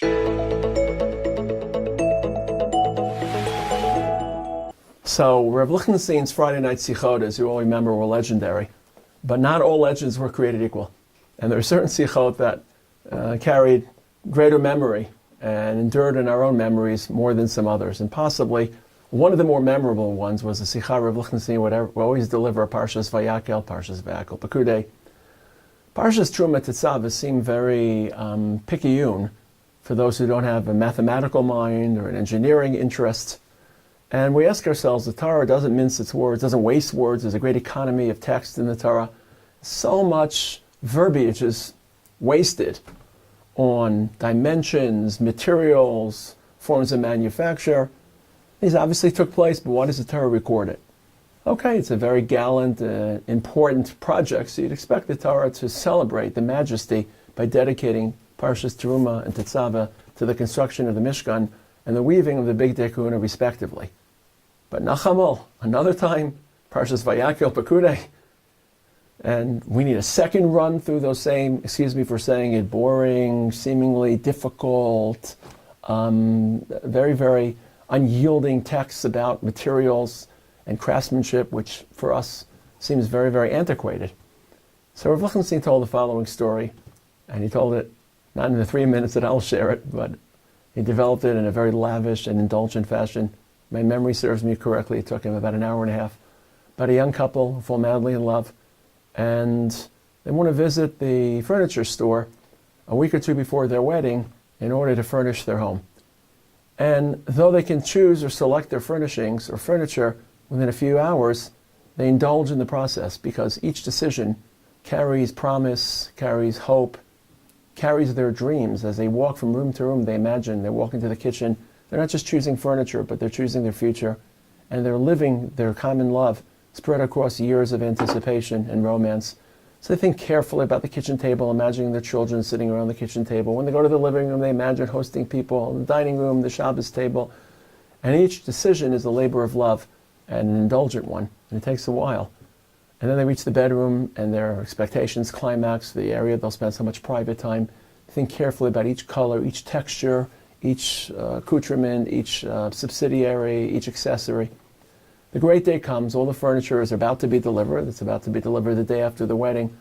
So Rav Lichtenstein's Friday night sichot, as you all remember, were legendary, but not all legends were created equal. And there are certain sichot that carried greater memory and endured in our own memories more than some others. And possibly one of the more memorable ones was the sichah Rav Lichtenstein would always deliver Parshas VaYakhel, Pekudei. Parshas Truma Tetzaveh seem very picayune for those who don't have a mathematical mind or an engineering interest. And we ask ourselves, the Torah doesn't mince its words, doesn't waste words. There's a great economy of text in the Torah. So much verbiage is wasted on dimensions, materials, forms of manufacture. These obviously took place, but why does the Torah record it? Okay, it's a very gallant, important project, so you'd expect the Torah to celebrate the majesty by dedicating Parshas Teruma and Tetzaveh to the construction of the Mishkan and the weaving of the Big Tekuna respectively. But Nachamol, another time, Parshas VaYakhel Pekudei, and we need a second run through those same, excuse me for saying it, boring, seemingly difficult, very, very unyielding texts about materials and craftsmanship, which for us seems very, very antiquated. So Rav Lichtenstein told the following story, and he told it not in the 3 minutes that I'll share it, but he developed it in a very lavish and indulgent fashion. My memory serves me correctly. It took him about an hour and a half. About a young couple who fall madly in love, and they want to visit the furniture store a week or two before their wedding in order to furnish their home. And though they can choose or select their furnishings or furniture within a few hours, they indulge in the process because each decision carries promise, carries hope, carries their dreams. As they walk from room to room, they imagine, they walk into the kitchen, they're not just choosing furniture, but they're choosing their future, and they're living their common love spread across years of anticipation and romance. So they think carefully about the kitchen table, imagining their children sitting around the kitchen table. When they go to the living room, they imagine hosting people, the dining room, the Shabbos table. And each decision is a labor of love and an indulgent one, and it takes a while. And then they reach the bedroom, and their expectations climax, the area they'll spend so much private time. Think carefully about each color, each texture, each accoutrement, each subsidiary, each accessory. The great day comes, all the furniture is about to be delivered. It's about to be delivered the day after the wedding.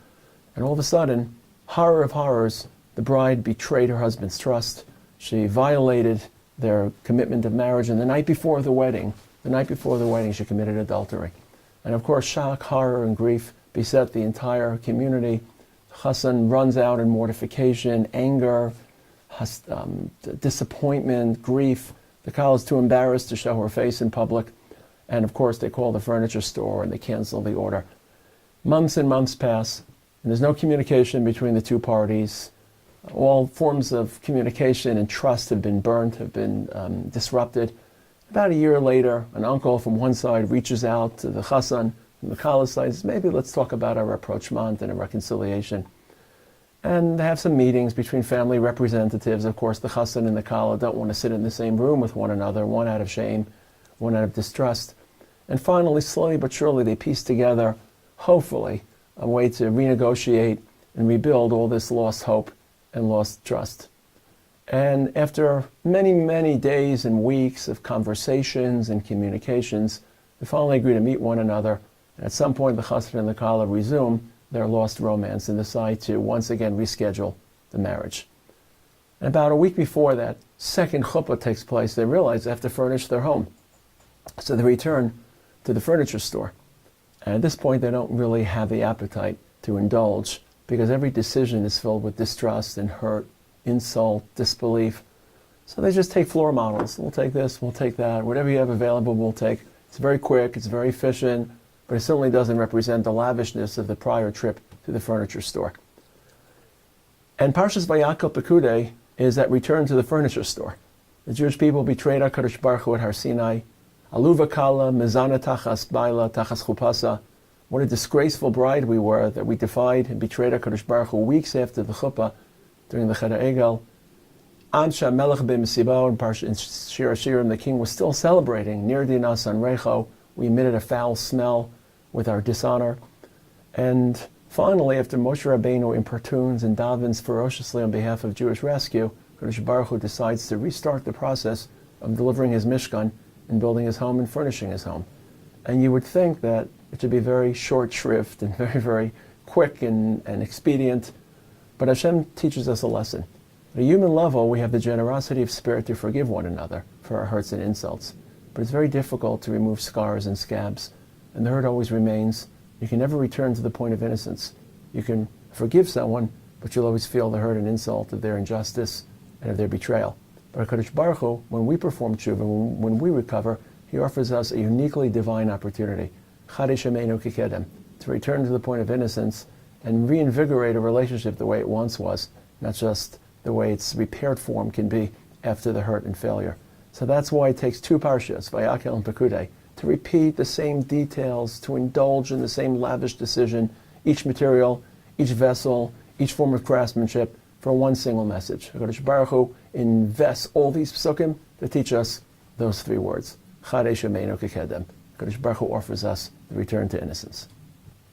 And all of a sudden, horror of horrors, the bride betrayed her husband's trust. She violated their commitment of marriage. And the night before the wedding, she committed adultery. And of course, shock, horror, and grief beset the entire community. Chassan runs out in mortification, anger, disappointment, grief. The Kala is too embarrassed to show her face in public. And of course, they call the furniture store and they cancel the order. Months and months pass, and there's no communication between the two parties. All forms of communication and trust have been burnt, have been disrupted. About a year later, an uncle from one side reaches out to the Chassan from the Kala side and says, maybe let's talk about a rapprochement and a reconciliation. And they have some meetings between family representatives. Of course, the Chassan and the Kala don't want to sit in the same room with one another, one out of shame, one out of distrust. And finally, slowly but surely, they piece together, hopefully, a way to renegotiate and rebuild all this lost hope and lost trust. And after many, many days and weeks of conversations and communications, they finally agree to meet one another. And at some point, the Chassan and the Kala resume their lost romance and decide to once again reschedule the marriage. And about a week before that second chuppah takes place, they realize they have to furnish their home. So they return to the furniture store. And at this point, they don't really have the appetite to indulge because every decision is filled with distrust and hurt, insult, disbelief. So they just take floor models. We'll take this, we'll take that. Whatever you have available, we'll take. It's very quick, it's very efficient, but it certainly doesn't represent the lavishness of the prior trip to the furniture store. And Parshas VaYakhel Pekudei is that return to the furniture store. The Jewish people betrayed HaKadosh Baruch Hu at Har Sinai. Aluva kala, mezana tachas baila, tachas chupasa. What a disgraceful bride we were that we defied and betrayed HaKadosh Baruch Hu weeks after the chuppah during the Cheder Egel. Ansha melech b'mesibo in Shir Hashirim, the king was still celebrating. Nir dinas on recho, we emitted a foul smell with our dishonor. And finally, after Moshe Rabbeinu importunes and davens ferociously on behalf of Jewish rescue, Kadosh Baruch Hu decides to restart the process of delivering his Mishkan and building his home and furnishing his home. And you would think that it should be very short shrift and very, very quick and expedient. But Hashem teaches us a lesson. At a human level, we have the generosity of spirit to forgive one another for our hurts and insults. But it's very difficult to remove scars and scabs. And the hurt always remains. You can never return to the point of innocence. You can forgive someone, but you'll always feel the hurt and insult of their injustice and of their betrayal. But HaKadosh Baruch Hu, when we perform tshuva, when we recover, he offers us a uniquely divine opportunity, Chadesh Yameinu Kikedem, to return to the point of innocence and reinvigorate a relationship the way it once was, not just the way its repaired form can be after the hurt and failure. So that's why it takes two parshas, VaYakhel and Pekudei, to repeat the same details, to indulge in the same lavish decision, each material, each vessel, each form of craftsmanship, for one single message. HaKadosh Baruch Hu invests all these psukim to teach us those three words. Chadesh Yameinu Kikedem. HaKadosh Baruch Hu offers us the return to innocence.